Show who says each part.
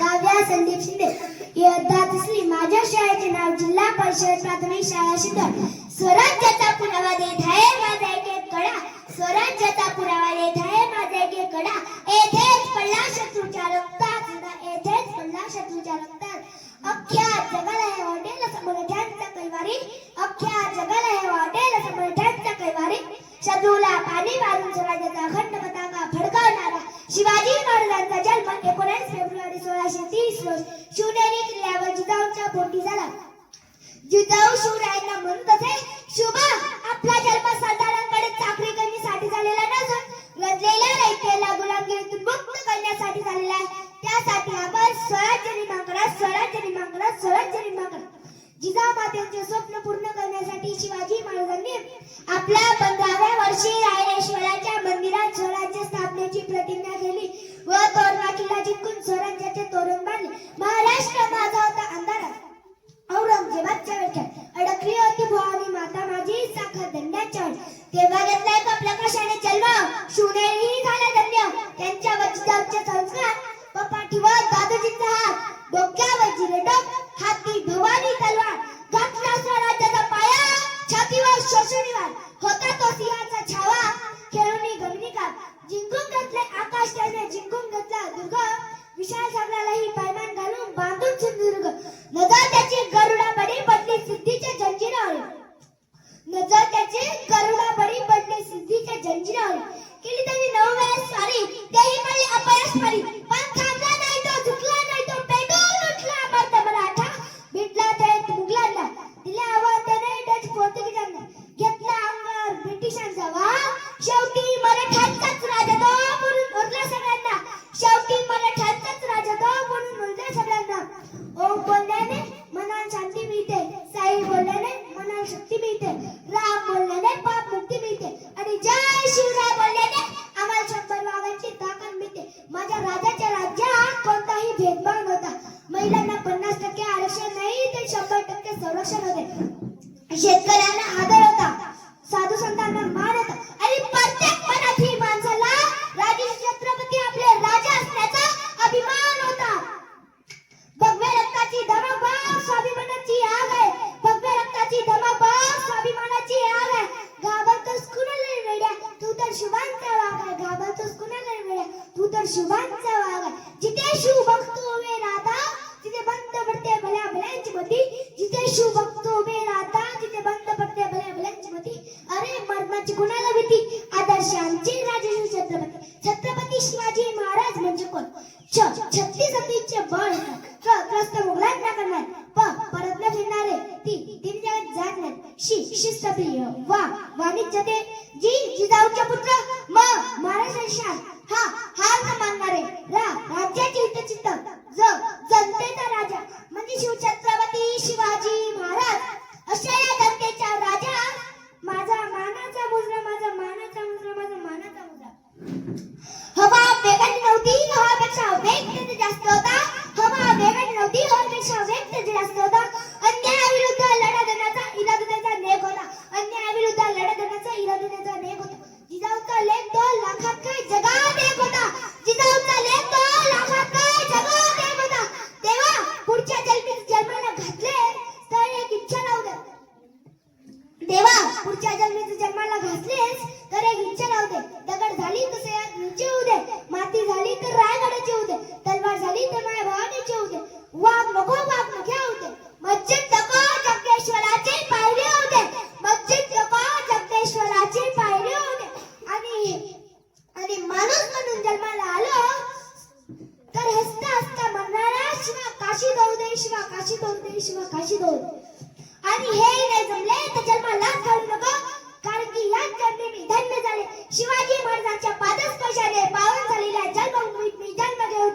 Speaker 1: काव्या संदीप शिंदे इयत्ता तिसरी. माझ्या शाळेचे नाव जिल्हा परिषद प्राथमिक शाळा शिंदर. स्वराज्याचा पुरावा देत आहे माझा एक एक कडा. स्वराज्याचा पुरावा देत आहे माझा एक एक कडा. येथेच पडला शत्रूच्या रक्तात, येथेच पडला शत्रूच्या रक्तात. अख्ख्या जगाला हे वाटेल समर्थ्यांचा कैवारी. अख्ख्या जगाला हे वाटेल समर्थ्यांचा कैवारी. शत्रूला पाणी मारून स्वराज्याचा अखंड पताका फडकावणारा शिवाजी महाराजांचा जन्म 19 फेब्रुवारी 1630 रोज शिवनेरी किल्ल्यावर जिजाऊच्या पोटी झाला. जिजाऊ शिवरायांना म्हणत असे, शुभ आपला जन्म सरदारांकडे चाकरी करण्यासाठी झालेला नसून रजलेल्या रयतेला गुलामगिरीतून मुक्त करण्यासाठी झालेला आहे. त्यासाठी आपण स्वराज्य निर्माण करा, स्वराज्य निर्माण करा, स्वराज्य निर्माण करा. जिजाऊ मातेचे स्वप्न पूर्ण करण्यासाठी शिवाजी महाराजांनी आपल्या 15व्या वर्षी रायरेश्वराच्या मंदिरात स्वराज्य स्थापनेची प्रतिज्ञा केली व तोरणा किल्ला जिंकून स्वराज्याचे तोरण बांधले. महाराष्ट्र माझा होता अंधारात, औरंगजेबाच्या विळख्यात अडकली होती भवानी माता माझी साखर दंड्याच्या वेळी. तेव्हा घेतलाय आपल्या कशाने जन्म, शिवनेरी झाला धन्य. त्यांच्यावर जिजाऊचे संस्कार व पाठीवर दादोजींचा हात, डोक्यावर जिरेटोप, हाती भवानी तलवार. घातला स्वराज्याचा पाया, छातीवर शोषणीवार. होता तो सिंहाचा छावा, खेळूनी गगनिका. जिंकून घेतले आकाश त्याने, जिंकून घेतला दुर्ग. विशाल सागरालाही पायमान घालून बांधून सिंधुदुर्ग. नजर त्याची गरुडा बडी पडली सिद्धीच्या जंजिरावर. नजर त्याची गरुडा बडी पडली सिद्धीच्या जंजिरावर. केली त्यांनी 9 वेळा स्वारी, तेही मिळाली अपयश मारी. पण थांबला नाही तो, झुकला नाही तो, पेटून उठला मर्द मराठा. भेटला थेट मुघलांना, दिल्या आव्हान त्याने डच पोर्तुगीजांना. घेतला अंगावर ब्रिटिशांचा वार, शेवटी मराठ्यांचाच राजा तो म्हणून उरला सगळ्यांना. शेवटी मराठ्यांचाच राजा तो म्हणून उरला सगळ्यांना. ओम बोलल्याने मनाला शांती मिळते, साई बोलल्याने मनाला शक्ती मिळते, राम बोलल्याने पाप मुक्ती मिळते आणि जय शिवराय बोलल्याने आम्हाला 100 वाघांची ताकद मिळते. माझ्या राजाच्या राज्यात कोणताही भेदभाव नव्हता. महिलांना 50% आरक्षण नाही तर 100% संरक्षण होते. शेतकऱ्यांना आदर होता, साधू संतांना मान होता आणि प्रत्येक मराठी माणसाला राजर्षी छत्रपती आपले राजा असण्याचा अभिमान होता. भगव्या रक्ताची धमक बघ, स्वाभिमानाची आग आहे. भगव्या रक्ताची धमक बघ, स्वाभिमानाची आग आहे. घाबरतोस कुणाला वेड्या, तू तर शिवांचा वाघ आहे. घाबरतोस कुणाला वेड्या, तू तर शिवांचा वाघ आहे. जिथे शिव भक्त उभे राहता तिथे बंद पडते भल्या भल्यांची मती. जिथे शिव भक्त उभे राहता तिथे बंद पडते भल्या भल्यांची मती. अरे मरणाची कुणाला भीती, आदर्श आमचे राजर्षी छत्रपती. छत्रपती शिवाजी महाराज म्हणजे कोण? 36 सतीचे बळ त्रस्त मुघलांना करणार, परत न फिरणारे, तीन जगात जात नाही. शिस्तप्रिय, वाणिज्य ते जिजाऊचे पुत्र, महाराष्ट्र शान, हार न मानणारे, राज्याचे हितचिंत, जनतेचा राजा म्हणजे शिवछत्रपती शिवाजी महाराज. अशा या जनतेच्या राजा माझा मानाचा मुजरा, माझा मानाचा मुजरा, माझा मानाचा मुजरा. हवा वेगाने नव्हती, हवापेक्षा वेग त्याचा जास्त होता. हवा वेगाने नव्हती, हवापेक्षा वेग त्याचा जास्त होता. अन्यायाविरुद्ध लढा देण्याचा इरादा त्याचा नेक होता. अन्यायाविरुद्ध लढा देण्याचा इरादा त्याचा नेक होता. जिजाऊचा लेख तो लाखात काय जगात एक होता. जिजाऊचा लेख तो लाखात काय जगात एक होता. तेव्हा पुढच्या जन्माला घातले तर एक इच्छा राहू दे. देवा पुढच्या जन्माला घासलेस तर एक इच्छा राहू दे. दगड झाली तर सह्याद्रीची होऊ दे, माती झाली तर रायगडाची होऊ दे, तलवार झाली तर माझ्या भवानीची होऊ दे, वाघ नको होऊ दे, मस्जिद नको जगदेश्वराचे पायरे होऊ दे, मस्जिद नको जगदेश्वराचे पायरे होऊ दे. आणि माणूस म्हणून जन्माला आलो तर हसता हसता म्हणणारा शिवा काशी जाऊ दे, शिवा काशी जाऊ दे, शिवा काशी जाऊ दे. आणि हे नाही जमले तर जन्मालाच घालू नको, कारण की याच जन्मी मी धन्य झाले. शिवाजी महाराजांच्या पादस्पर्शाने पावन झालेल्या जन्मभूमीत मी जन्म घेऊन